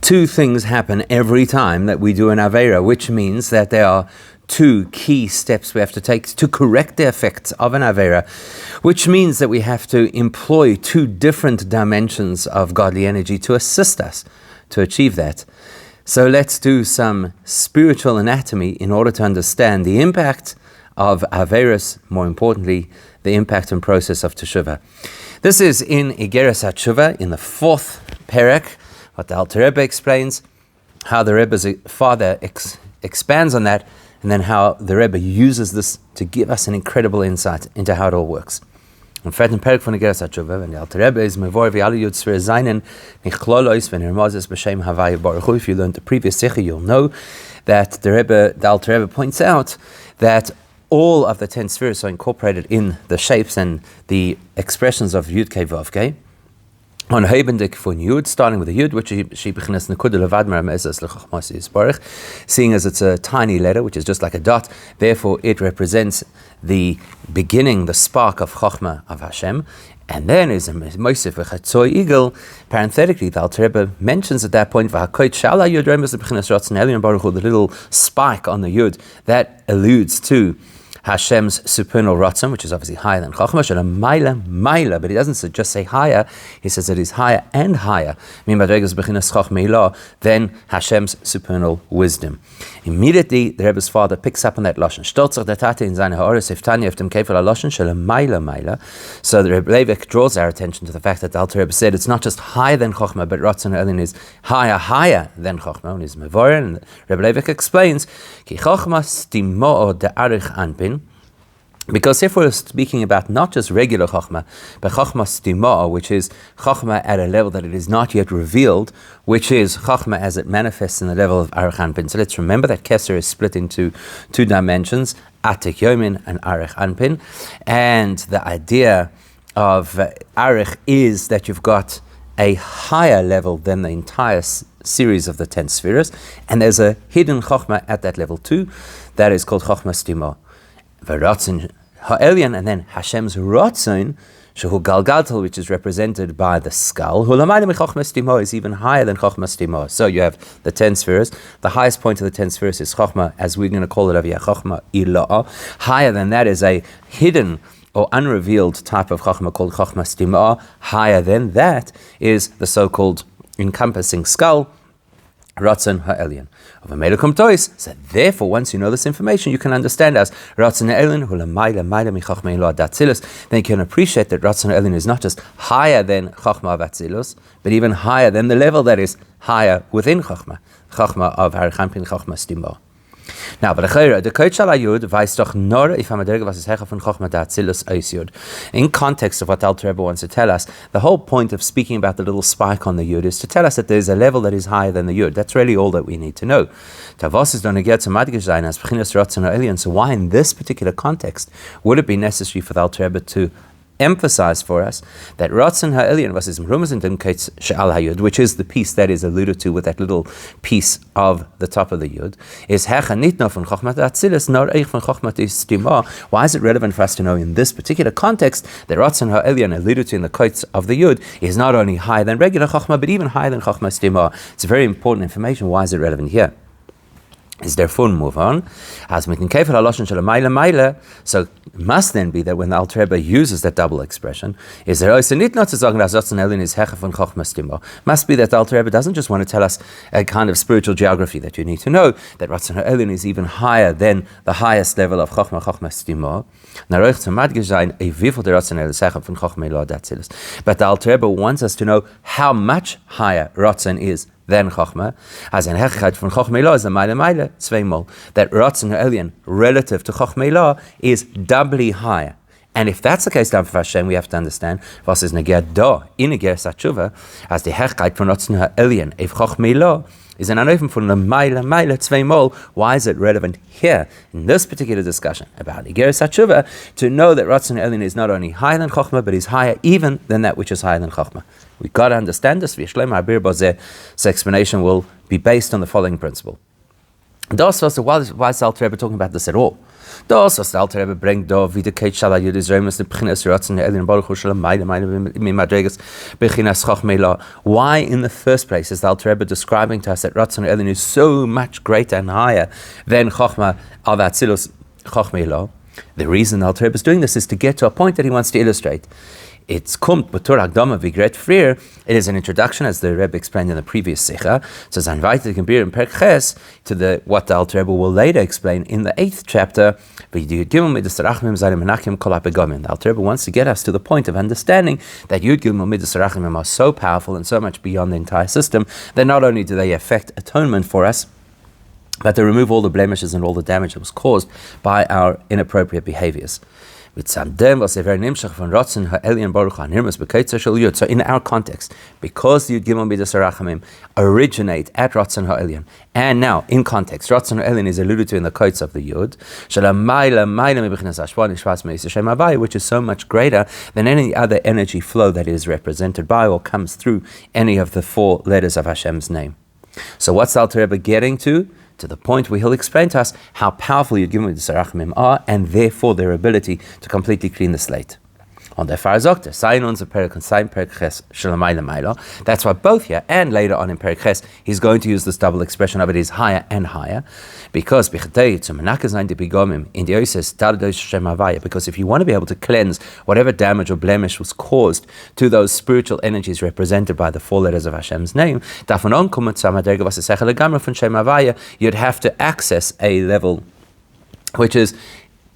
two things happen every time that we do an Aveira, which means that there are two key steps we have to take to correct the effects of an Aveira, which means that we have to employ two different dimensions of godly energy to assist us to achieve that. So let's do some spiritual anatomy in order to understand the impact of Averis, more importantly, the impact and process of Teshuvah. This is in Igeres HaTeshuvah, in the 4th perek, what the Alter Rebbe explains, how the Rebbe's father expands on that, and then how the Rebbe uses this to give us an incredible insight into how it all works. On 4th perek von Igeres HaTeshuvah, when the Alter Rebbe is mevor v'ali yud tzvir zainen nichlolois v'nirmozes b'shem havaya baruch hu. If you learned the previous sikha, you'll know that the Alter Rebbe points out that all of the 10 spheres are incorporated in the shapes and the expressions of Yud Kei Vav Kei. On Heibendik von Yud, starting with the Yud, which she beginnes nekuda levad meramezes lechachmas yisbarach, seeing as it's a tiny letter, which is just like a dot, therefore it represents the beginning, the spark of Chachma of Hashem. And then is a Mosif v'chatzoi eagle. Parenthetically, the Alter Rebbe mentions at that point the little spike on the Yud that alludes to Hashem's supernal Ratzon, which is obviously higher than Chachma, Maila, but he doesn't just say higher, he says it is higher and higher, than Hashem's supernal wisdom. Immediately, the Rebbe's father picks up on that Lashon. So the Rebbe Leivik draws our attention to the fact that the Alter Rebbe said it's not just higher than Chachma, but Ratzon Elin is higher than Chachma, and is Mevorah, and Rebbe Leivik explains, Ki Chachma stimo'o de'arich anpin. Because if we're speaking about not just regular Chachma, but Chachma Stimah, which is Chachma at a level that it is not yet revealed, which is Chachma as it manifests in the level of Arich Anpin. So let's remember that Keser is split into two dimensions, Atik Yomin and Arich Anpin. And the idea of Arich is that you've got a higher level than the entire series of the 10 spheres, and there's a hidden Chachma at that level too, that is called Chachma Stimah. V'ratzon ha'elyon, and then Hashem's Ratzon, shehu galgaltal, which is represented by the skull, hulamayla michachma stimah, is even higher than chachma stimah. So you have the 10 spheres. The highest point of the 10 spheres is chachma, as we're going to call it over here, chachma ila'ah. Higher than that is a hidden or unrevealed type of chachma called chachma stimah. Higher than that is the so-called encompassing skull, Ratzon ha'elyon. So therefore, once you know this information, you can understand as Ratzon ha'elyon hulamayla mayla michachma ilo datzilus. Then you can appreciate that Ratzon ha'elyon is not just higher than Chachma of Atzilus, but even higher than the level that is higher within Chachma of Harichampin, Chachma Stimah. Now, but the Kochal Ayud weiß doch nur if Hamaderge was es hecha von Chachma da Atzilus Yud. In context of what Alter Rebbe wants to tell us, the whole point of speaking about the little spike on the Yud is to tell us that there is a level that is higher than the Yud. That's really all that we need to know. Tavos is going to get some madgish as B'chinas Ratzon ha'elyon. So why in this particular context would it be necessary for the Alter Rebbe to emphasize for us that Ratzon ha'elyon was his Mrumas and Dimkates she'al ha'yud, which is the piece that is alluded to with that little piece of the top of the yud, is hecha nitno von Chachmat Atzilus nor eich von Chachmat Stimah. Why is it relevant for us to know in this particular context that Ratzon ha'elyon alluded to in the Kates of the yud is not only higher than regular Chachma, but even higher than Chachma Stimah? It's very important information. Why is it relevant here? Is therefore move on. As mit den Kefer haloshon shel meile, so it must then be that when the Alter Rebbe uses that double expression, is there also not to sagen dass Ratzon ha'elyon is hecha von Chachma Stimah. Must be that the Alter Rebbe doesn't just want to tell us a kind of spiritual geography that you need to know, that Ratzon ha'elyon is even higher than the highest level of Chachma Stimah. But the Alter Rebbe wants us to know how much higher Ratzon is than Chachma, as in Hechkeit von Chachma Elah is the Meile Zweimol, that Ratzon ha'elyon relative to Chachma Elah is doubly higher. And if that's the case, then for Hashem, we have to understand was is neged da in Igeres HaTeshuvah, as the Hechkeit von Ratzon ha'elyon if Chachma Elah is an anofen from the Meile Zweimol. Why is it relevant here in this particular discussion about Igeres HaTeshuvah to know that Ratzon ha'elyon is not only higher than Chachma, but is higher even than that which is higher than Chachma? We've got to understand this. This explanation will be based on the following principle. Why is the Alter Rebbe talking about this at all? Das, was der Alter Rebbe bringt, da wie der Keit Shala Yud Israel ist der Beginnes Ratzen Elin Baruch Hu Shalom Meile Madregas Beginnes Chachmela. Why in the first place is the Alter Rebbe describing to us that Ratzen Elin is so much greater and higher than Chachma of Atzilus Chachmela? The reason the Alter Rebbe is doing this is to get to a point that he wants to illustrate. It's kommt betur Agdama vigret frier. It is an introduction, as the Rebbe explained in the previous Sikha. So it's invited to be in Perek Ches to what the Alter Rebbe will later explain in the 8th chapter. The Alter Rebbe wants to get us to the point of understanding that Yud Gimel Midas Rachmim are so powerful and so much beyond the entire system that not only do they affect atonement for us, but they remove all the blemishes and all the damage that was caused by our inappropriate behaviors. So in our context, because the Yud Gimel Midas Rachamim originate at Ratzon Ha'elyon, and now in context, Ratzon Ha'elyon is alluded to in the quotes of the Yud, which is so much greater than any other energy flow that is represented by or comes through any of the 4 letters of Hashem's name. So what's the Alter Rebbe getting to? To the point where he'll explain to us how powerful Yud Gimel Midas Rachamim are, and therefore their ability to completely clean the slate. On der Farzokter, Sein unser Perek and Sein Perek Ches Shalamayla Maila. That's why both here and later on in Perek Ches, he's going to use this double expression of it is higher and higher, because because if you want to be able to cleanse whatever damage or blemish was caused to those spiritual energies represented by the 4 letters of Hashem's name, you'd have to access a level which is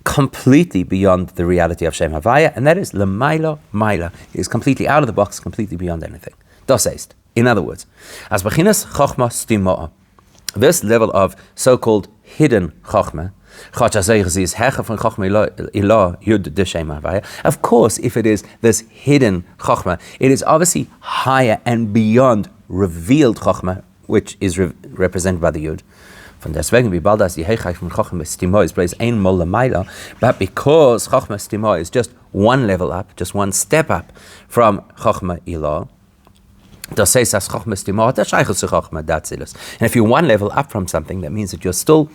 completely beyond the reality of Shem Havaya, and that is Lamaila Maila. It is completely out of the box, completely beyond anything. Das heißt, in other words, as Bechinas Chochma Stimoa, this level of so-called hidden Chochma, of course, if it is this hidden Chochma, it is obviously higher and beyond revealed Chochma, which is represented by the Yud. Von deswegen, wie bald als die Heichheit von Chochma Stimoa is placed ein Mol Lamaila, but because Chochma Stimoa is just one level up, just one step up from Chochma Ilah, das heißt, dass Chochma Stimoa das Sheichel zu Chochma Datzilus. And if you're one level up from something, that means that you're still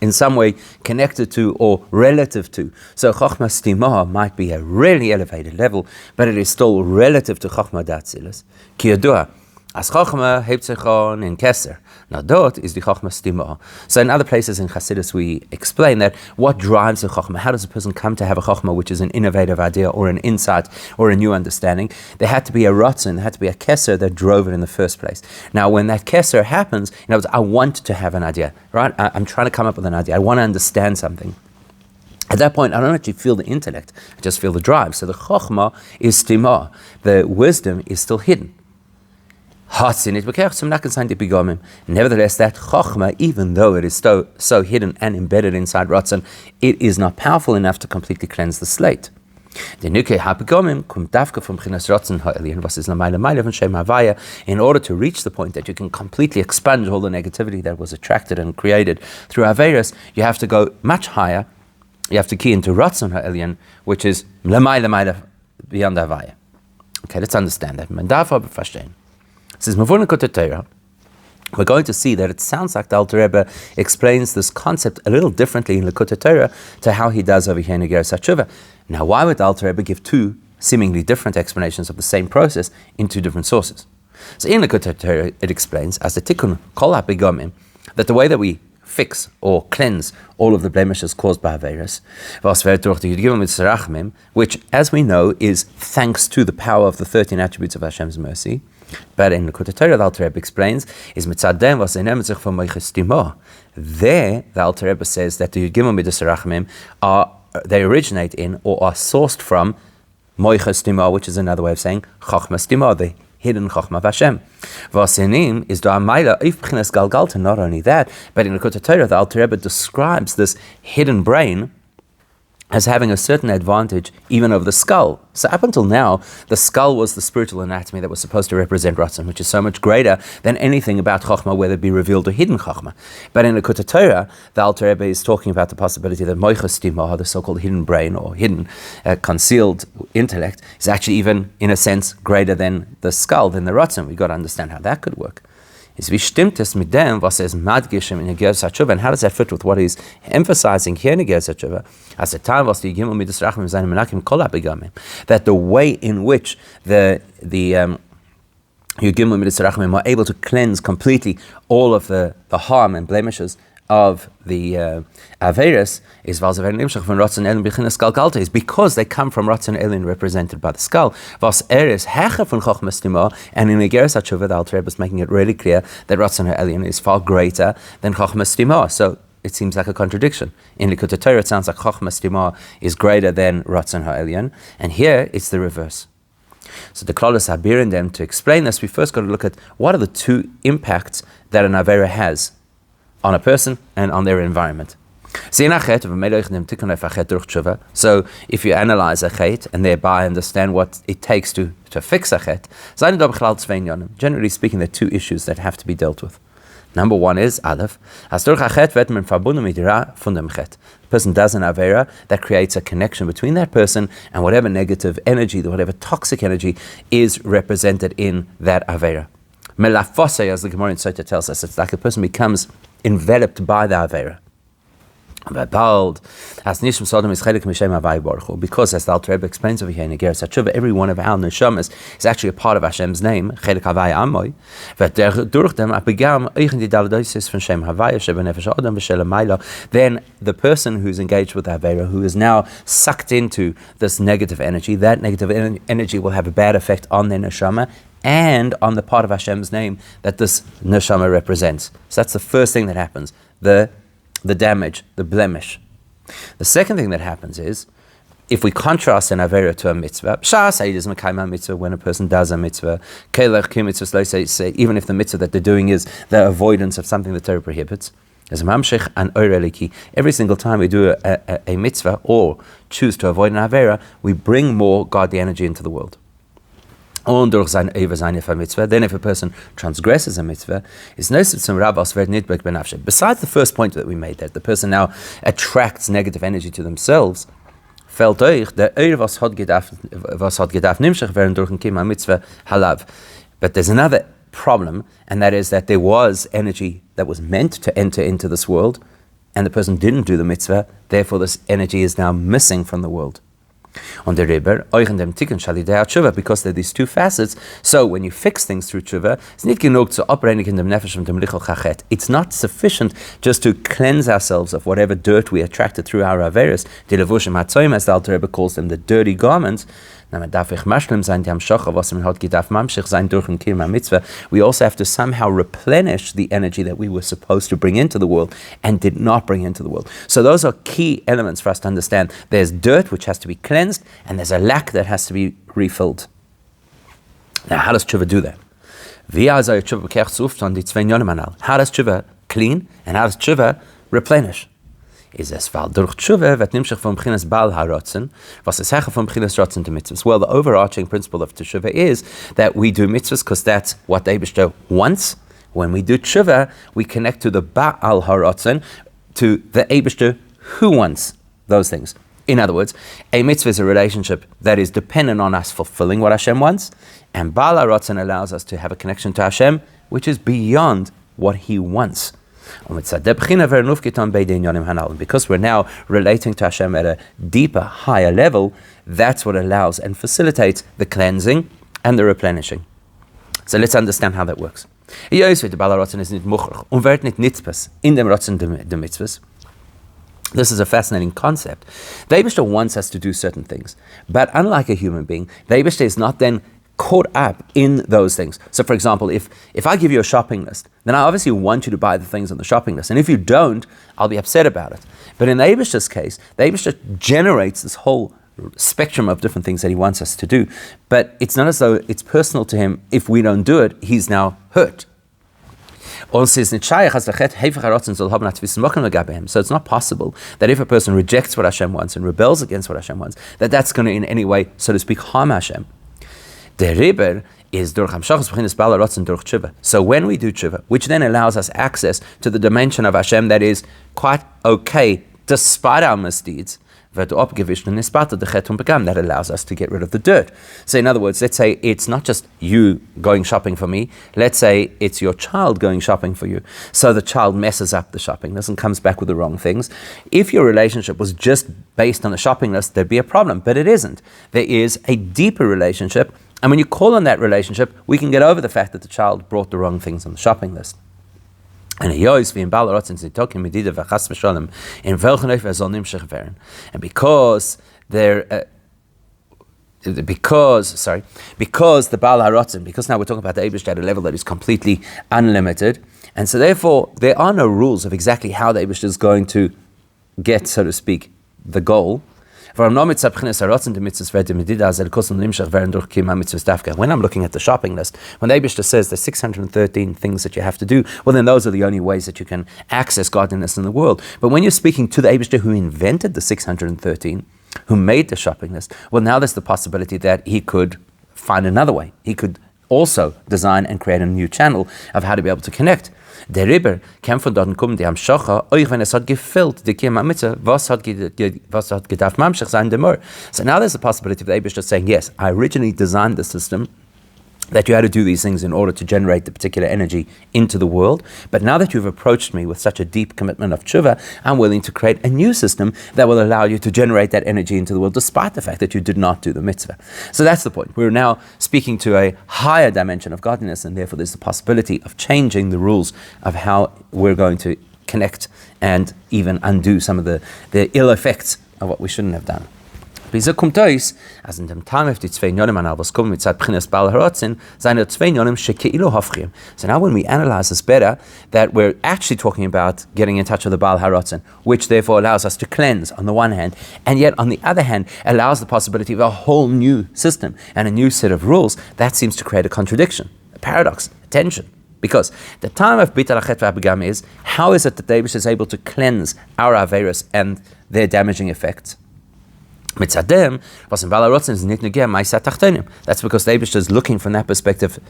in some way connected to or relative to. So Chochma Stimoa might be a really elevated level, but it is still relative to Chochma Datzilus. Ki yadua, as Chochma hebt sich on in Keser. Now, dot is the Chochma Stimoa. So in other places in Chassidus, we explain that what drives a Chochma, how does a person come to have a Chochma, which is an innovative idea or an insight or a new understanding? There had to be a Ratzon, there had to be a Keser that drove it in the first place. Now, when that Keser happens, in other words, I want to have an idea, right? I'm trying to come up with an idea. I want to understand something. At that point, I don't actually feel the intellect, I just feel the drive. So the Chochma is Stimoa. The wisdom is still hidden. Nevertheless, that Chochma, even though it is so hidden and embedded inside Ratzon, it is not powerful enough to completely cleanse the slate. In order to reach the point that you can completely expunge all the negativity that was attracted and created through Averis, you have to go much higher. You have to key into Ratzon Ha'elyon, which is beyond Havaya. Okay, let's understand that. We're going to see that it sounds like the Alter Rebbe explains this concept a little differently in Likutei Torah to how he does over here in Igeres HaTeshuvah. Now, why would the Alter Rebbe give 2 seemingly different explanations of the same process in 2 different sources? So in Likutei Torah, it explains as the Tikkun Kol HaPigomim that the way that we fix or cleanse all of the blemishes caused by Averis, which, as we know, is thanks to the power of the 13 attributes of Hashem's mercy. But in the Likutei Torah, the Alter Rebbe explains, is mitzadem was enem sich from Moiches Timo. There, the Alter Rebbe says that the Yud Gimel Midas Rachamim they originate in or are sourced from Moiches Timo, which is another way of saying Chochma Timo, the hidden Chochma of Hashem. Vasenim is Da'amayla Ifchinas Galgalta. Not only that, but in the Likutei Torah, the Alter Rebbe describes this hidden brain as having a certain advantage even over the skull. So up until now, the skull was the spiritual anatomy that was supposed to represent Ratzon, which is so much greater than anything about Chochma, whether it be revealed or hidden Chochma. But in the Likutei Torah, the Alter Rebbe is talking about the possibility that Moiches Timo, the so-called hidden brain or hidden concealed intellect, is actually even, in a sense, greater than the skull, than the Ratzon. We've got to understand how that could work. is wie stimmt es mit dem, was madgishim in Igeres HaTeshuvah, and how does that fit with what he's emphasizing here in Igeres HaTeshuvah, as the time was the Yigimel Midas Rachmim Zayin Menakim Kol HaBegamim, that the way in which the Yigimel Midas Rachmim are able to cleanse completely all of the harm and blemishes of the Igeres is because they come from Ratzon Elin represented by the skull. And in Igeres HaTeshuvah, the Alter Rebbe is making it really clear that Ratzon Elin is far greater than Chochmah Stima. So it seems like a contradiction. In Likutei Torah, it sounds like Chochmah Stima is greater than Ratzon HaElyon, and here it's the reverse. So the Klolos Habir in them, to explain this, we first got to look at what are the two impacts that an Avera has on a person and on their environment. So if you analyze a chet and thereby understand what it takes to fix a chet, generally speaking, there are two issues that have to be dealt with. Number one is Aleph. The person does an Avera that creates a connection between that person and whatever negative energy, whatever toxic energy is represented in that Avera. Melafose, as the Gemara in Sota tells us, it's like a person becomes enveloped by the Avera. Because as the Alter Rebbe explains over here in Igeres HaTeshuvah, every one of our neshamas is actually a part of Hashem's name. Then the person who's engaged with the Avera, who is now sucked into this negative energy, that negative energy will have a bad effect on their neshama and on the part of Hashem's name that this neshama represents. So that's the first thing that happens, the damage, the blemish. The second thing that happens is, if we contrast an Avera to a mitzvah, when a person does a mitzvah, even if the mitzvah that they're doing is the avoidance of something the Torah prohibits, every single time we do a mitzvah or choose to avoid an Avera, we bring more godly energy into the world. Then if a person transgresses a mitzvah, besides the first point that we made, that the person now attracts negative energy to themselves, but there's another problem, and that is that there was energy that was meant to enter into this world, and the person didn't do the mitzvah, therefore this energy is now missing from the world. On the Rebbe, because there are these two facets. So when you fix things through Teshuvah, it's not sufficient just to cleanse ourselves of whatever dirt we attracted through our Averis, as the Alter Rebbe calls them, the dirty garments. We also have to somehow replenish the energy that we were supposed to bring into the world and did not bring into the world. So those are key elements for us to understand. There's dirt which has to be cleansed, and there's a lack that has to be refilled. Now, how does Teshuvah do that? How does Teshuvah clean, and how does Teshuvah replenish? Is es weil durch Teshuvah wird nimmt sich vom Bchinas Baal HaRatzon, was es heche vom Bchinas Ratzon to mitzvahs. Well, the overarching principle of Teshuvah is that we do mitzvahs because that's what the Eibishter wants. When we do Teshuvah, we connect to the Baal HaRatzon, to the Eibishter who wants those things. In other words, a mitzvah is a relationship that is dependent on us fulfilling what Hashem wants, and Baal HaRatzon allows us to have a connection to Hashem, which is beyond what He wants. Because we're now relating to Hashem at a deeper, higher level, that's what allows and facilitates the cleansing and the replenishing. So let's understand how that works. This is a fascinating concept. The Eibishter wants us to do certain things, but unlike a human being, the Eibishter is not then caught up in those things. So for example, if I give you a shopping list, then I obviously want you to buy the things on the shopping list. And if you don't, I'll be upset about it. But in the Eibishter's case, the Eibishter generates this whole spectrum of different things that He wants us to do. But it's not as though it's personal to Him. If we don't do it, He's now hurt. So it's not possible that if a person rejects what Hashem wants and rebels against what Hashem wants, that's going to in any way, so to speak, harm Hashem. The Rebbe is durch Hamshachas B'chinas Baal HaRatzon durch Teshuvah. So when we do Teshuvah, which then allows us access to the dimension of Hashem that is quite okay despite our misdeeds, that allows us to get rid of the dirt. So in other words, let's say it's not just you going shopping for me, let's say it's your child going shopping for you. So the child messes up the shopping list and comes back with the wrong things. If your relationship was just based on the shopping list, there'd be a problem, but it isn't. There is a deeper relationship, and when you call on that relationship, we can get over the fact that the child brought the wrong things on the shopping list. And because the Baal HaRatzon, because now we're talking about the Eibishter at a level that is completely unlimited, and so therefore there are no rules of exactly how the Eibishter is going to get, so to speak, the goal. When I'm looking at the shopping list, when the Eibishter says there's 613 things that you have to do, well then those are the only ways that you can access godliness in the world. But when you're speaking to the Eibishter who invented the 613, who made the shopping list, well now there's the possibility that he could find another way. He could also design and create a new channel of how to be able to connect. Der Rebbe kann von dort kommen, die Hamschacha, euch wenn es hat gefüllt, die Kiyam HaMitzvah, was hat gedacht Mamshech sein demur. So now there's the possibility of the Eibishter saying, yes, I originally designed the system that you had to do these things in order to generate the particular energy into the world. But now that you've approached me with such a deep commitment of Teshuvah, I'm willing to create a new system that will allow you to generate that energy into the world, despite the fact that you did not do the mitzvah. So that's the point. We're now speaking to a higher dimension of godliness, and therefore there's the possibility of changing the rules of how we're going to connect and even undo some of the ill effects of what we shouldn't have done. Wieso kommt aus, als in dem Talmud die zwei Jonim an was kommen mit Zeit B'chinas Baal HaRatzon, seine zwei Jonim sheke'ilu hafchim. So now when we analyze this better, that we're actually talking about getting in touch with the Baal HaRatzon, which therefore allows us to cleanse on the one hand, and yet on the other hand allows the possibility of a whole new system and a new set of rules. That seems to create a contradiction, a paradox, a tension. Because the time of Bitul HaChet VaHaPagam is, how is it that David is able to cleanse our Averos and their damaging effects? That's because the Eibishter is looking from that perspective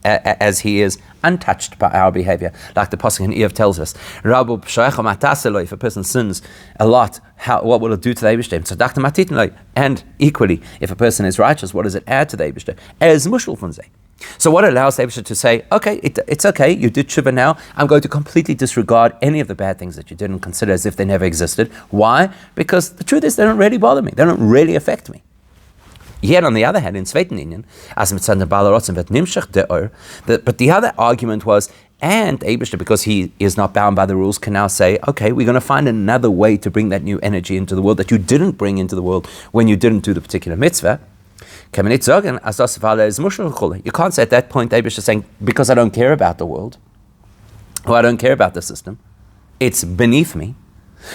as he is untouched by our behavior. Like the Pasuk in Eov tells us, if a person sins a lot, what will it do to the Eibishter? And equally, if a person is righteous, what does it add to the Eibishter? As mushul von sie. So what allows the Eibishter to say, okay, it's okay, you did Teshuvah now, I'm going to completely disregard any of the bad things that you did and consider as if they never existed. Why? Because the truth is they don't really bother me, they don't really affect me. Yet on the other hand, in Zweiten Inyan, as mitzad the Baal HaRatzon vet nimshach de'or, but the other argument was, and Eibishter, because he is not bound by the rules, can now say, okay, we're going to find another way to bring that new energy into the world that you didn't bring into the world when you didn't do the particular mitzvah. You can't say at that point, Eibishter saying, because I don't care about the world, or I don't care about the system, it's beneath me.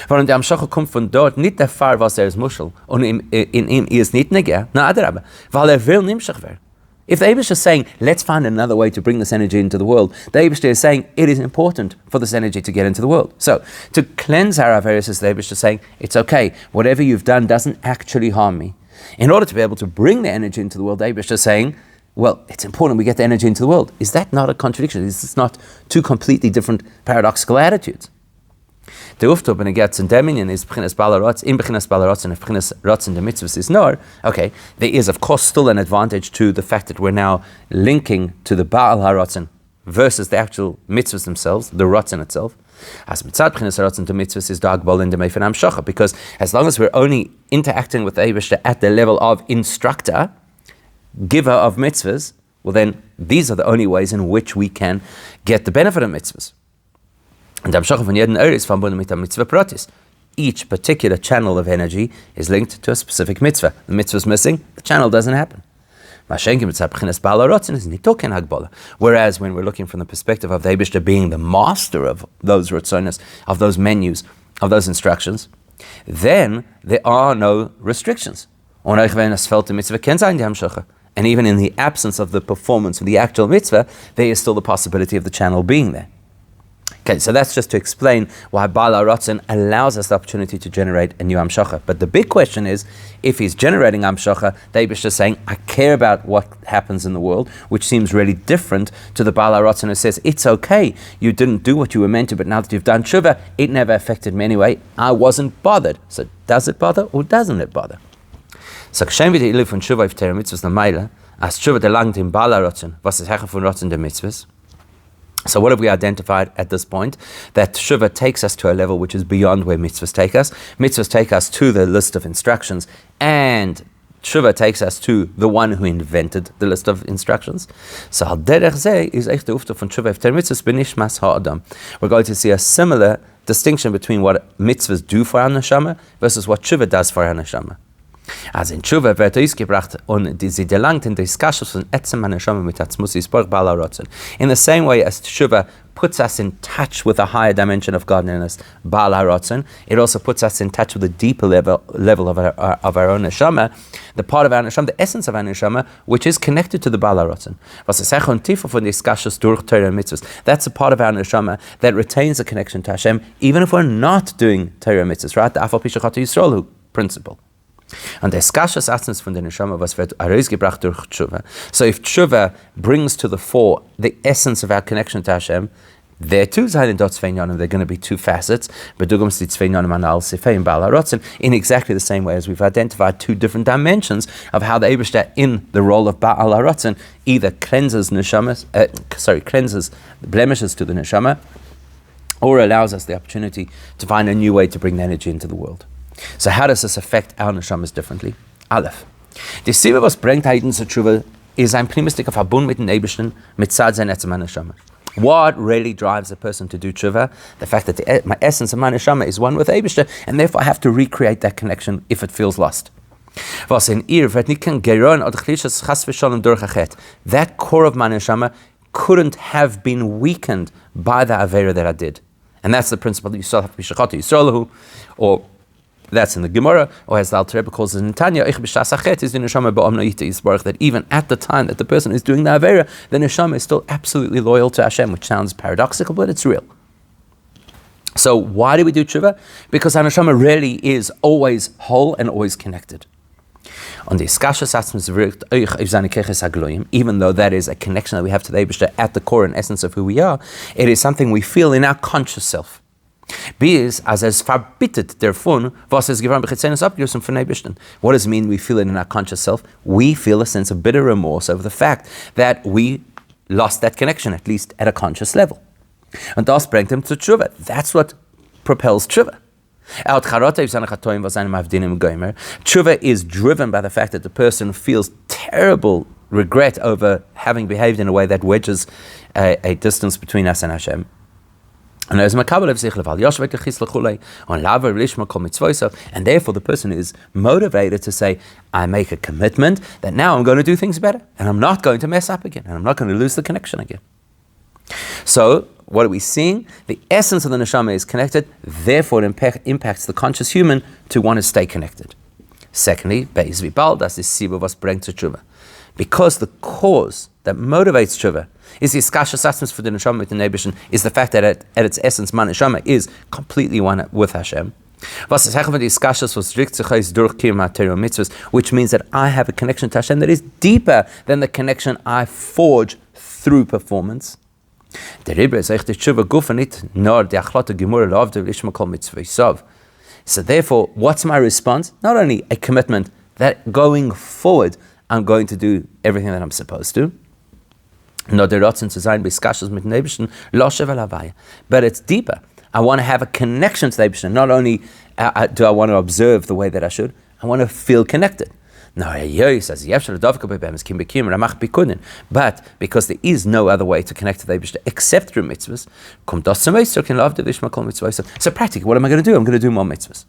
Warum der Amschacha kommt von dort nicht der Fall, was ist Muschel, und in ihm ist nicht neger, na adraba, weil will nimshach werden. If the Eibishter is saying, let's find another way to bring this energy into the world, the Eibishter is saying, it is important for this energy to get into the world. So, to cleanse our Averos is the Eibishter saying, it's okay, whatever you've done doesn't actually harm me. In order to be able to bring the energy into the world, the Eibishter is saying, well, it's important we get the energy into the world. Is that not a contradiction? Is this not two completely different paradoxical attitudes? The Uftub when it gets in Dominion is B'chinas Baal HaRatzon, in B'chinas Baal HaRatzon, if B'chinas Ratzon the mitzvahs is nor, okay, there is of course still an advantage to the fact that we're now linking to the Baal HaRatzon versus the actual mitzvahs themselves, the Ratzon itself. As mitzad B'chinas Ratzon the mitzvahs is Dag Bol in the Meifan Amshacha, because as long as we're only interacting with the Eibishter at the level of instructor, giver of mitzvahs, well then these are the only ways in which we can get the benefit of mitzvahs. And each particular channel of energy is linked to a specific mitzvah. The mitzvah is missing, the channel doesn't happen. Whereas when we're looking from the perspective of the Eibishter being the master of those ratzonos, of those menus, of those instructions, then there are no restrictions. And even in the absence of the performance of the actual mitzvah, there is still the possibility of the channel being there. Okay, so that's just to explain why Baal HaRatzon allows us the opportunity to generate a new Amshacha. But the big question is, if he's generating Amshacha, the Eibushter is saying, I care about what happens in the world, which seems really different to the Baal HaRatzon who says, it's okay, you didn't do what you were meant to, but now that you've done Teshuvah, it never affected me anyway, I wasn't bothered. So does it bother or doesn't it bother? So, Kshem wieder Ilu von Teshuvah auf Terem Mitzvahs na Meile, as Teshuvah erlangt im Baal HaRatzon, was ist Hecher von Ratzon der Mitzvahs? So what have we identified at this point? That Teshuvah takes us to a level which is beyond where mitzvahs take us. Mitzvahs take us to the list of instructions, and Teshuvah takes us to the one who invented the list of instructions. So al derech zeh is echt der Auftrag von Teshuvah auf der Mitzvahs benishmas ha'adam. We're going to see a similar distinction between what mitzvahs do for our neshama versus what Teshuvah does for our neshama. As in Teshuvah wird ausgebracht und sie erlangt in der Diskussion von Etzem HaNeshama mit Atzmus Yisborach Baal HaRatzon. In the same way as Teshuvah puts us in touch with a higher dimension of godliness, Baal HaRatzon, it also puts us in touch with a deeper level of our own Neshama, the part of our Neshama, the essence of our Neshama, which is connected to the Baal HaRatzon. Was ist Echon Tifa von Diskussions durch Torah and Mitzvahs? That's a part of our Neshama that retains a connection to Hashem, even if we're not doing Torah and Mitzvahs, right? The Afal Pishachat Yisrael principle. And the Eskashas Atzmus von der Neshama was wird herausgebracht durch Teshuvah. So if Teshuvah brings to the fore the essence of our connection to Hashem, there too seien dort zwei Yonim, they're going to be two facets, but du kommst die zwei Yonim an al Sifei and Baal HaRatzon in exactly the same way as we've identified two different dimensions of how the Eibushter in the role of Baal HaRatzon either cleanses blemishes to the Neshama, or allows us the opportunity to find a new way to bring the energy into the world. So how does this affect our neshamas differently? Aleph. Die Siebe, was bringt Heiden zu Teshuvah, ist ein primistischer Verbund mit den Eibischen, mit Zad sein Etzem HaNeshama. What really drives a person to do Teshuvah? The fact that my essence of my neshama is one with Eibishter, and therefore I have to recreate that connection if it feels lost. Was in ihr wird nicht kein Geron oder Chlisches Chas v'Shalom durch Achet. That core of my neshama couldn't have been weakened by the Avera that I did. And that's the principle that you still have to be Shechata Yisraelahu, or that's in the Gemara, or as the Alter Rebbe calls it in Tanya, Ich b'shas achet is the neshama ba'omna yita yisbarach, that even at the time that the person is doing the Avera, the neshama is still absolutely loyal to Hashem, which sounds paradoxical, but it's real. So why do we do Teshuvah? Because our neshama really is always whole and always connected. On the Iskashas Atzmus wirkt euch auf seine Keches HaGloyim, even though that is a connection that we have to the Eibishter at the core and essence of who we are, it is something we feel in our conscious self. Bis as es verbittet davon, was es gewann bechitzenius abgerissen von Eibishter. What does it mean we feel it in our conscious self? We feel a sense of bitter remorse over the fact that we lost that connection, at least at a conscious level. And das bringt him to Teshuvah. That's what propels Teshuvah. Teshuvah is driven by the fact that the person feels terrible regret over having behaved in a way that wedges a distance between us and Hashem. And therefore the person is motivated to say, I make a commitment that now I'm going to do things better, and I'm not going to mess up again, and I'm not going to lose the connection again. So, what are we seeing? The essence of the neshama is connected, therefore it impacts the conscious human to want to stay connected. Secondly, because the cause that motivates Teshuvah is the iskashas atzmus for the neshama with the Neibishn, is the fact that at its essence, my neshama is completely one with Hashem. Which means that I have a connection to Hashem that is deeper than the connection I forge through performance. So therefore, what's my response? Not only a commitment that going forward, I'm going to do everything that I'm supposed to, but it's deeper. I want to have a connection to the Eibishter. Not only do I want to observe the way that I should, I want to feel connected. But because there is no other way to connect to the Eibishter except through mitzvahs, so practically, what am I going to do? I'm going to do more mitzvahs.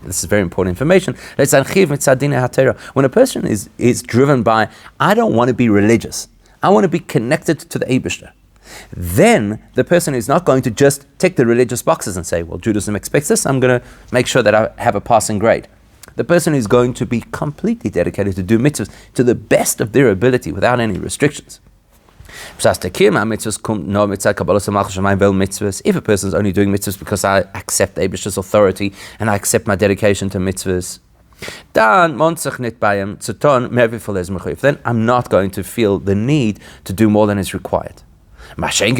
This is very important information. When a person is driven by, I don't want to be religious, I want to be connected to the Eibishter, then the person is not going to just tick the religious boxes and say, well, Judaism expects this, I'm going to make sure that I have a passing grade. The person is going to be completely dedicated to do mitzvahs to the best of their ability without any restrictions. If a person is only doing mitzvahs because I accept Eibishter's authority and I accept my dedication to mitzvahs, then I'm not going to feel the need to do more than is required. But if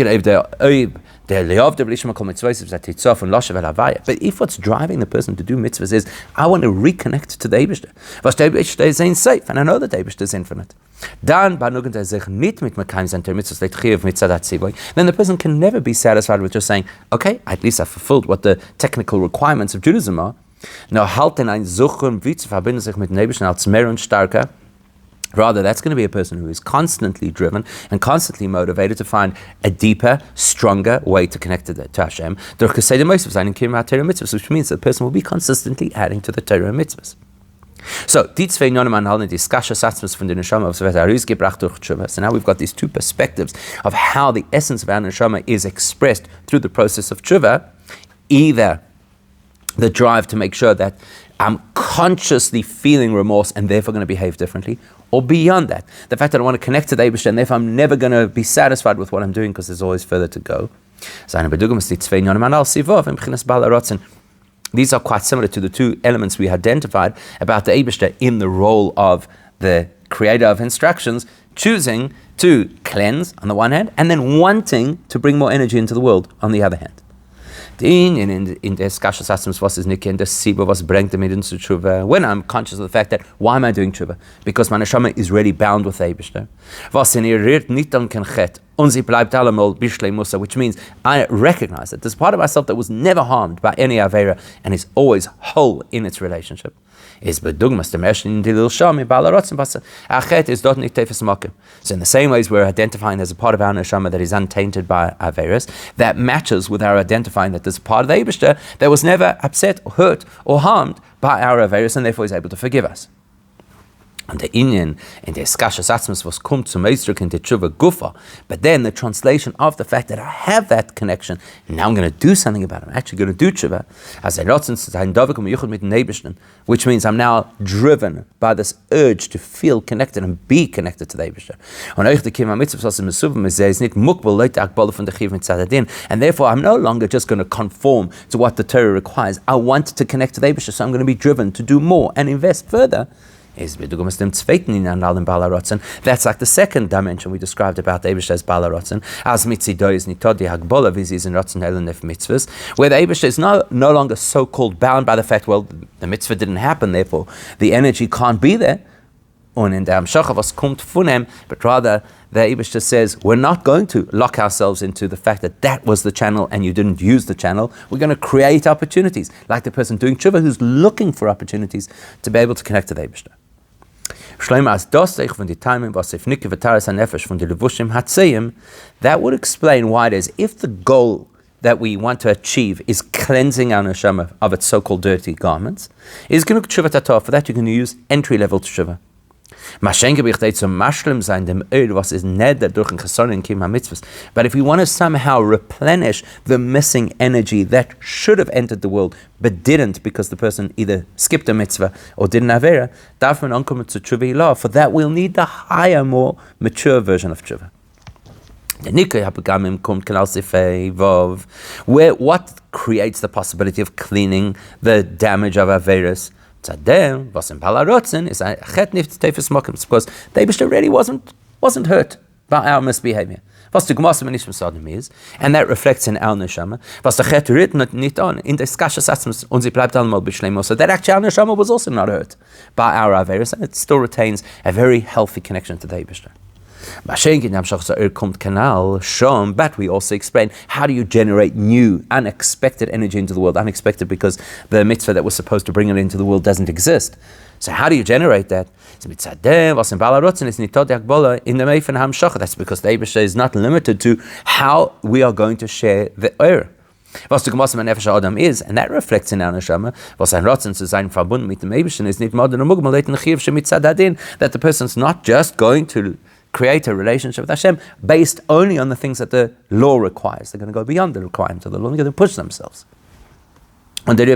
what's driving the person to do mitzvahs is, I want to reconnect to the Eibishter, is safe, and I know that the Eibishter is infinite, then the person can never be satisfied with just saying, okay, at least I fulfilled what the technical requirements of Judaism are. Rather, that's going to be a person who is constantly driven and constantly motivated to find a deeper, stronger way to connect to Hashem, which means that the person will be consistently adding to the Torah and mitzvahs. So, so now we've got these two perspectives of how the essence of our neshama is expressed through the process of Teshuvah, either the drive to make sure that I'm consciously feeling remorse and therefore going to behave differently, or beyond that, the fact that I want to connect to the Eibishter and therefore I'm never going to be satisfied with what I'm doing because there's always further to go. These are quite similar to the two elements we identified about the Eibishter in the role of the creator of instructions, choosing to cleanse on the one hand and then wanting to bring more energy into the world on the other hand. In der Skashas was is Niki and the Siba was bringt damit into Teshuvah. When I'm conscious of the fact that why am I doing Teshuvah? Because my neshama is really bound with the Eibishter. Was in irriert nicht an kein Chet und sie bleibt allemal bishlei Musa, which means I recognize that there's part of myself that was never harmed by any avera and is always whole in its relationship. Is bedugmas dem ersten in die Lilshami balarotzen passe. Achet is dort nicht tefes makim. So in the same ways we're identifying there's a part of our neshama that is untainted by averas, that matches with our identifying that there's a part of the Eibishter that was never upset or hurt or harmed by our averas and therefore is able to forgive us. And the Inyan in the Skashas Atzmas was kum zum Ausdruck in the Teshuvah Gufa, but then the translation of the fact that I have that connection, and now I'm going to do something about it. I'm actually going to do Teshuvah, as which means I'm now driven by this urge to feel connected and be connected to the Eibishter. And therefore I'm no longer just going to conform to what the Torah requires. I want to connect to the Eibishter, so I'm going to be driven to do more and invest further. That's like the second dimension we described about the Eibishter as Balarotzen, as mitzido is nitodi hagbola vizis and rotzen elenef mitzvahs, where the Eibishter is no longer so-called bound by the fact, well, the mitzvah didn't happen, therefore the energy can't be there. But rather, the Eibishter says, we're not going to lock ourselves into the fact that was the channel and you didn't use the channel. We're going to create opportunities, like the person doing Teshuvah who's looking for opportunities to be able to connect to the Eibishter. That would explain why it is, if the goal that we want to achieve is cleansing our neshama of its so-called dirty garments, is genug Teshuvah Tatah. For that you can use entry-level Teshuvah. But if we want to somehow replenish the missing energy that should have entered the world but didn't because the person either skipped a mitzvah or didn't avera, for that we'll need the higher, more mature version of Teshuvah. Where what creates the possibility of cleaning the damage of averas? Was in Balarotzen is a chet nift tefes mokim, because the Eibishter really wasn't hurt by our misbehavior. Was the Gmas is, and that reflects in our neshama. Was the chet rit nicht on in the Skashas Atzmas und sie bleibt allemal bishlei. So that actually our neshama was also not hurt by our averos, and it still retains a very healthy connection to the Eibishter. But we also explain, how do you generate new, unexpected energy into the world? Unexpected because the mitzvah that was supposed to bring it into the world doesn't exist. So how do you generate that? That's because the Eibishter is not limited to how we are going to share the Eir. Was the Gemara Nefesh Adam is, and that reflects in our neshama, was ein Rotzen zu sein verbunden mit dem Eibishter ist nicht modern mugmal leiten chiv shemitzad adin, that the person's not just going to create a relationship with Hashem based only on the things that the law requires. They're going to go beyond the requirements of the law. They're going to push themselves. So if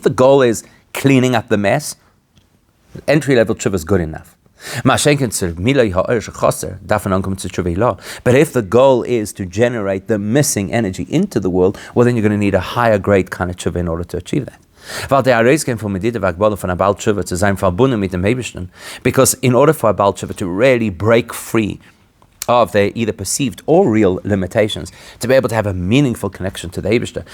the goal is cleaning up the mess, entry-level Teshuvah is good enough. But if the goal is to generate the missing energy into the world, well, then you're going to need a higher grade kind of Teshuvah in order to achieve that. Because in order for a Baal Teshuvah to really break free of their either perceived or real limitations, to be able to have a meaningful connection to the Eibishter,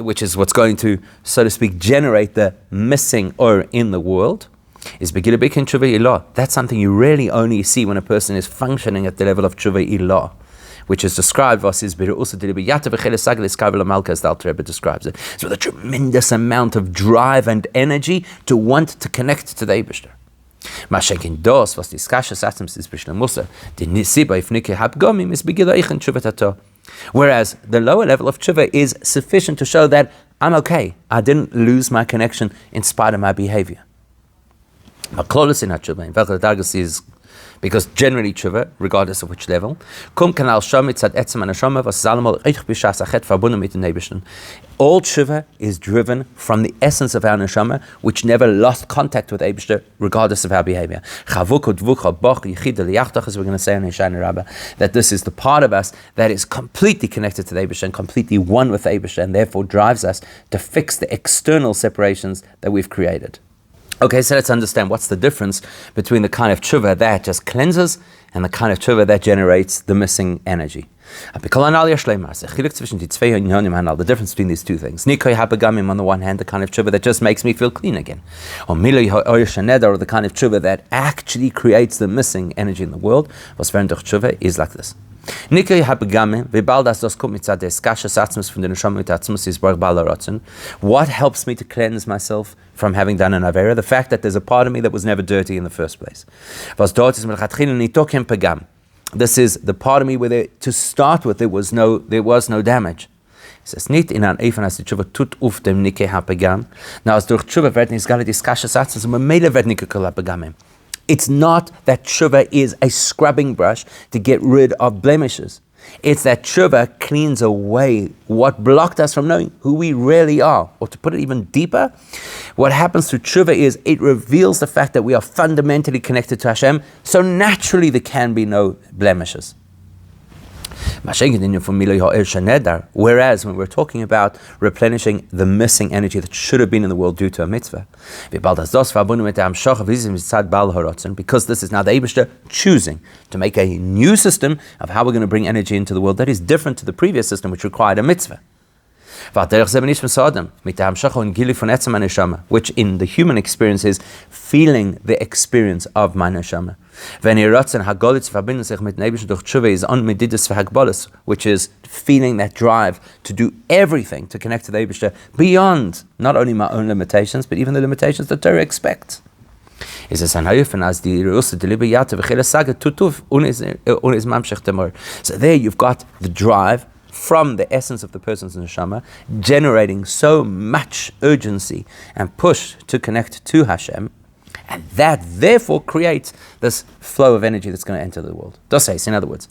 which is what's going to, so to speak, generate the missing or in the world, is Begila Bik in Teshuvah Ilah. That's something you really only see when a person is functioning at the level of Teshuvah Ilah, which is described as the Alter Rebbe describes it. So with a tremendous amount of drive and energy to want to connect to the Eibishter. Mashenkin dos, was die Skasha Satums is Bishla Musa, die Nisiba if Nike Habgomim is Begila Eichen Teshuvah Tato. Whereas the lower level of Teshuvah is sufficient to show that I'm okay. I didn't lose my connection in spite of my behavior. Because generally Teshuvah, regardless of which level, all Teshuvah is driven from the essence of our neshama, which never lost contact with Eibishter, regardless of our behavior. As we're going to say on Hishana Rabbi, that this is the part of us that is completely connected to the Eibishter and completely one with the Eibishter, and therefore drives us to fix the external separations that we've created. Okay, so let's understand what's the difference between the kind of Teshuvah that just cleanses and the kind of Teshuvah that generates the missing energy. The difference between these two things. On the one hand, the kind of Teshuvah that just makes me feel clean again. Or the kind of Teshuvah that actually creates the missing energy in the world. Teshuvah is like this. What helps me to cleanse myself from having done an Avera? The fact that there's a part of me that was never dirty in the first place. This is the part of me where to start with there was no damage. Es ist nicht in an Eifan, als die Teshuvah tut auf dem Nike HaPagam. Now, als durch Teshuvah wird nicht gerade die Skasha Satzes und Mele wird Nike Kol HaPagamim. It's not that Teshuvah is a scrubbing brush to get rid of blemishes. It's that Teshuvah cleans away what blocked us from knowing who we really are. Or to put it even deeper, what happens through Teshuvah is it reveals the fact that we are fundamentally connected to Hashem, so naturally there can be no blemishes. Whereas when we're talking about replenishing the missing energy that should have been in the world due to a mitzvah, because this is now the Eibishter choosing to make a new system of how we're going to bring energy into the world that is different to the previous system which required a mitzvah. Which in the human experience is feeling the experience of my neshama. Which is feeling that drive to do everything to connect to the Eibishter beyond not only my own limitations, but even the limitations that Torah expects. So there you've got the drive from the essence of the person's neshama, generating so much urgency and push to connect to Hashem, and that therefore creates this flow of energy that's going to enter the world. In other words,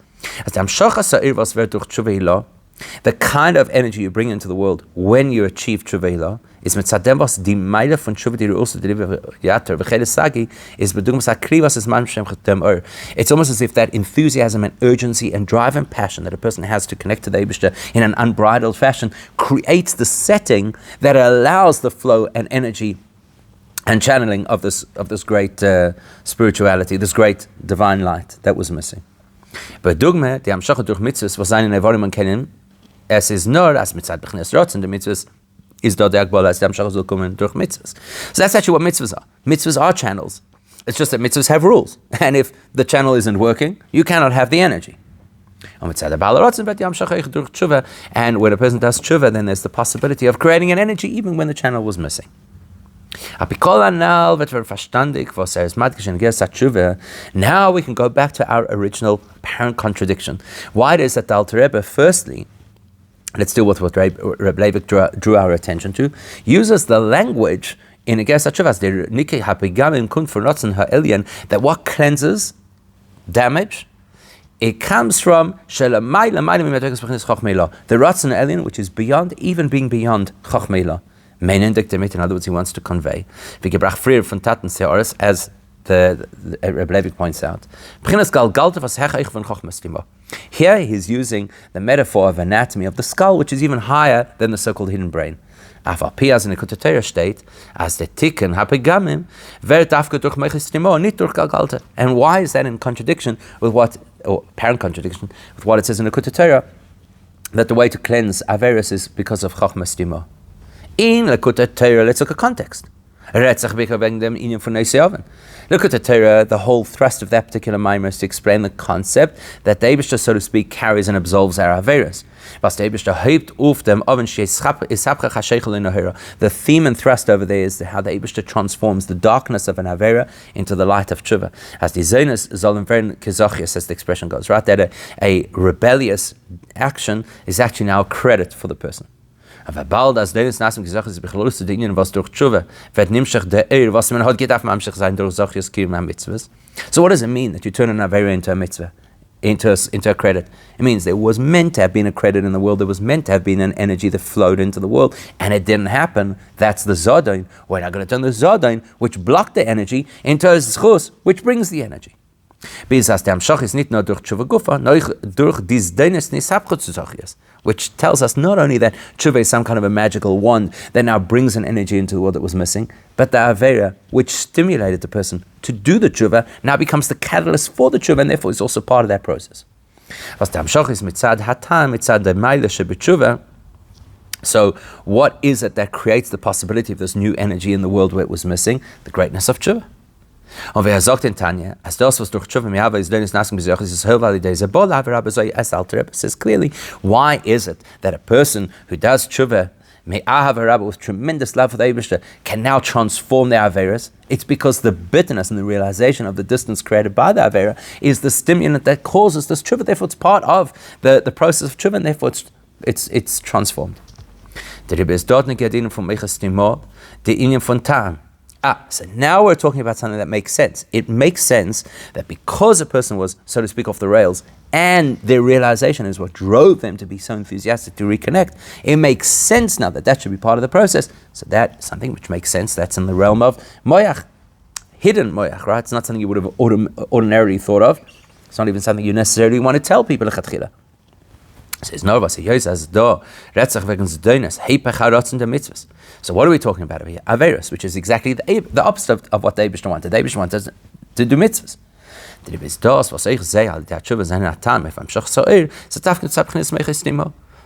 the kind of energy you bring into the world when you achieve Teshuvah is mitzadembos di meile von Teshuvah di also deliver yater v'cheles sagi is bedungmas akrivas es man shem chetem or. It's almost as if that enthusiasm and urgency and drive and passion that a person has to connect to the Eibishter in an unbridled fashion creates the setting that allows the flow and energy and channeling of this great spirituality, this great divine light that was missing. But dogma the amshacha durch mitzvahs was seinen evarim kennen. Es ist nur as mitzad bechnes rotz in the mitzvahs is dort der Agbal as the amshacha soll kommen durch mitzvahs. So that's actually what mitzvahs are. Mitzvahs are channels. It's just that mitzvahs have rules, and if the channel isn't working, you cannot have the energy. And when a person does Teshuvah, then there's the possibility of creating an energy even when the channel was missing. Now we can go back to our original apparent contradiction. Why it is that the Alter Rebbe, firstly, let's deal with what Rabbi drew our attention to, uses the language in Igeres that what cleanses damage, it comes from the Ratzon Elyon, which is beyond, even being beyond Chochmeilah. in other words, he wants to convey. As the Rabbi points out. Here he's using the metaphor of anatomy of the skull, which is even higher than the so-called hidden brain. As in the Kutatera state, as the tikkun hapegamim, and why is that in contradiction with what, or apparent contradiction with what it says in the Kutatera, that the way to cleanse Averis is because of Chochmas Stimo? In the Kutatera, let's look at context. Look at the Torah, the whole thrust of that particular mimer is to explain the concept that the Eibishter, so to speak, carries and absolves our Averas. The theme and thrust over there is how the Eibishter transforms the darkness of an Avera into the light of Teshuvah. As the Zonis Zolem Vern Kezochias, as the expression goes, right? That a rebellious action is actually now a credit for the person. So what does it mean that you turn an Avera into a mitzvah, into a credit? It means there was meant to have been a credit in the world, there was meant to have been an energy that flowed into the world, and it didn't happen. That's the Zodain. We're not going to turn the Zodain, which blocked the energy, into a Zchus, which brings the energy. Which tells us not only that Teshuvah is some kind of a magical wand that now brings an energy into the world that was missing, but the Avera, which stimulated the person to do the Teshuvah, now becomes the catalyst for the Teshuvah, and therefore is also part of that process. So what is it that creates the possibility of this new energy in the world where it was missing? The greatness of Teshuvah. Und wer sagt in Tanya, as das was durch Teshuvah miava is doing nasking bezach is so valid a bol as Alter Rebbe says clearly, why is it that a person who does Teshuvah with tremendous love for the Eibishter can now transform their Averas? It's because the bitterness and the realization of the distance created by the Avera is the stimulant that causes this Teshuvah. Therefore, it's part of the process of Teshuvah, and therefore it's transformed. The Rebbe is dort nicht gedient von Meiches Timor, the Inyan von Tam. So now we're talking about something that makes sense. It makes sense that because a person was, so to speak, off the rails, and their realization is what drove them to be so enthusiastic to reconnect, it makes sense now that should be part of the process. So that's something which makes sense. That's in the realm of moyach, hidden moyach, right? It's not something you would have ordinarily thought of. It's not even something you necessarily want to tell people. Says no, was as do retzach wegen zdoines hepech haratzen der mitzvahs. So what are we talking about over here? Averis, which is exactly the opposite of what the Eibishter wanted. The Eibishter wanted to do mitzvahs.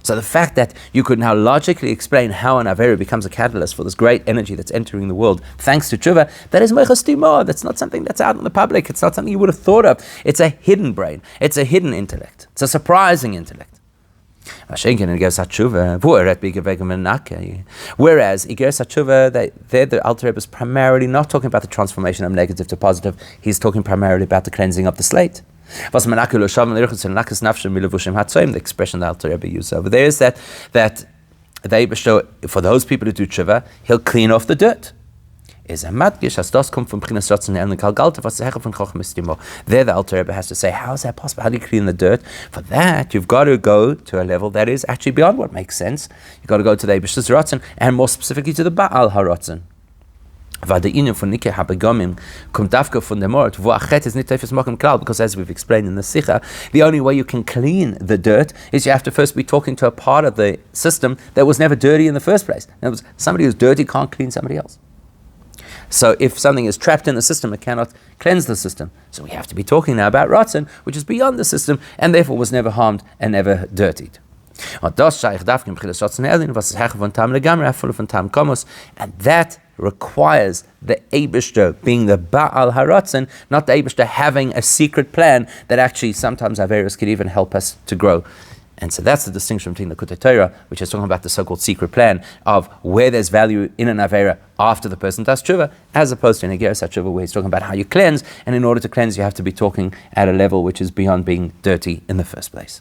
So the fact that you could now logically explain how an Avera becomes a catalyst for this great energy that's entering the world, thanks to Teshuvah, that is Meichas Timor. That's not something that's out in the public. It's not something you would have thought of. It's a hidden brain. It's a hidden intellect. It's a surprising intellect. Whereas Igeres HaTeshuvah, the Alter Rebbe is primarily not talking about the transformation of negative to positive. He's talking primarily about the cleansing of the slate. The expression that Alter Rebbe used over there is that the Eibishter, for those people who do Teshuvah, he'll clean off the dirt. Is a matgish as das kommt from Pchinas Ratzon and Kalgalte was the hecher von Chochmas Timor. There the Alter Rebbe has to say, how is that possible? How do you clean the dirt? For that, you've got to go to a level that is actually beyond what makes sense. You've got to go to the Eibishter's Ratzon, and more specifically to the Baal HaRatzon. Because as we've explained in the Sikha, the only way you can clean the dirt is you have to first be talking to a part of the system that was never dirty in the first place. In other words, somebody who's dirty can't clean somebody else. So if something is trapped in the system, it cannot cleanse the system. So we have to be talking now about Ratzon, which is beyond the system and therefore was never harmed and never dirtied. And that requires the Eibishter being the Baal HaRatzon, not the Eibishter having a secret plan that actually sometimes Averis could even help us to grow. And so that's the distinction between the Kutei Torah, which is talking about the so-called secret plan of where there's value in an Avera after the person does Teshuvah, as opposed to in Igeres Teshuvah, where he's talking about how you cleanse, and in order to cleanse, you have to be talking at a level which is beyond being dirty in the first place.